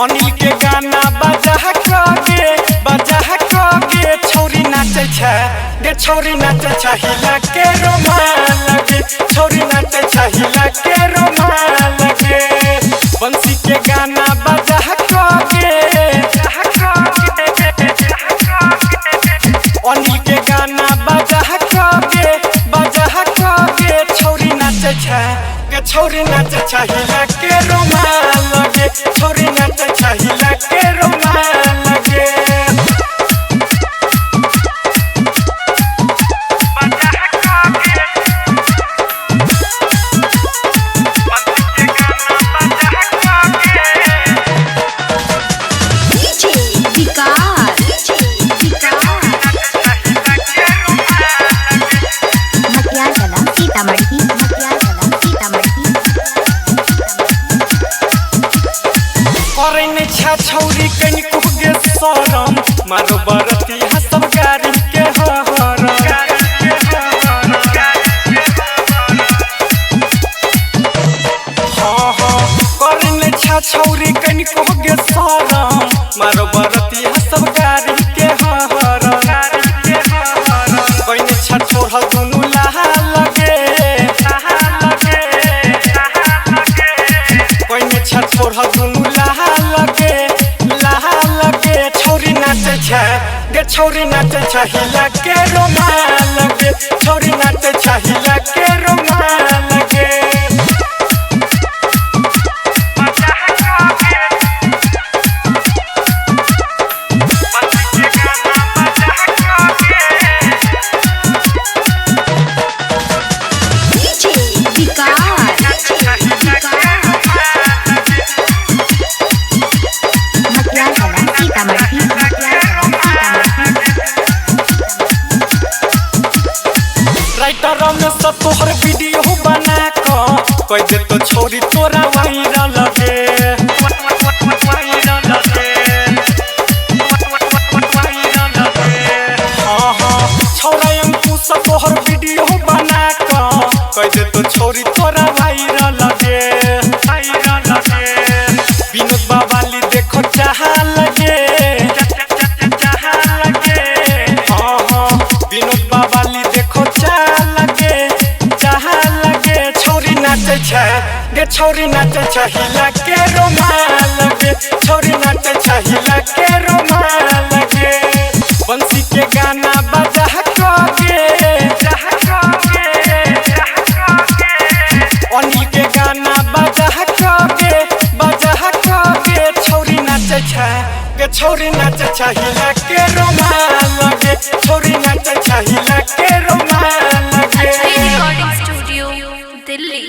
अनिल के गाना बजा के छोरी नाचे छे गे छोरी नाचे छे हिला के रोमाल लगे छोरी नाचे छे हिला के रोमाल लगे बंसी के गाना बजा के अनिल के गाना बजा के छोरी नाचे छे गे छोरी नाचे छे हिला के रोमाल लगे छोरी नाचे छे हिला के रोमाल लगे छौरी कहीं कुगे सरम मारो बरती हसब गाड़ी के हर करने छौरी कहीं कुगे सरम मारो बरती हसब गाड़ी के हर कहीं छोड़ दुनू लहा लगे कहीं छोड़ दुनू लहा लगे छोरी नाचे छे गे छोरी नाचे छे हिला के रोमाल लगे छोरी नाचे छे हिला के रोमाल लगे सब तोहर वीडियो बना कह दे तो छोरी तोरा वायरल लगे छौरा अंकु सब तोहर वीडियो बना कह दे तो छोरी तोरा वायरल लगे विनोद बाबाली देखो चाह लगे विनोद बाबाली देखो नाचे छे गे छोरी नाचे छे हिला के रोमाल लगे छोरी नाचे छे हिला के रोमाल लगे बंसी के गाना बजा के अनिल के गाना बजा के छोरी नाचे छे गे छोरी नाचे छे हिला के रोमाल लगे छोरी नाचे छे हिला के रोमाल लगे। Recording studio Delhi.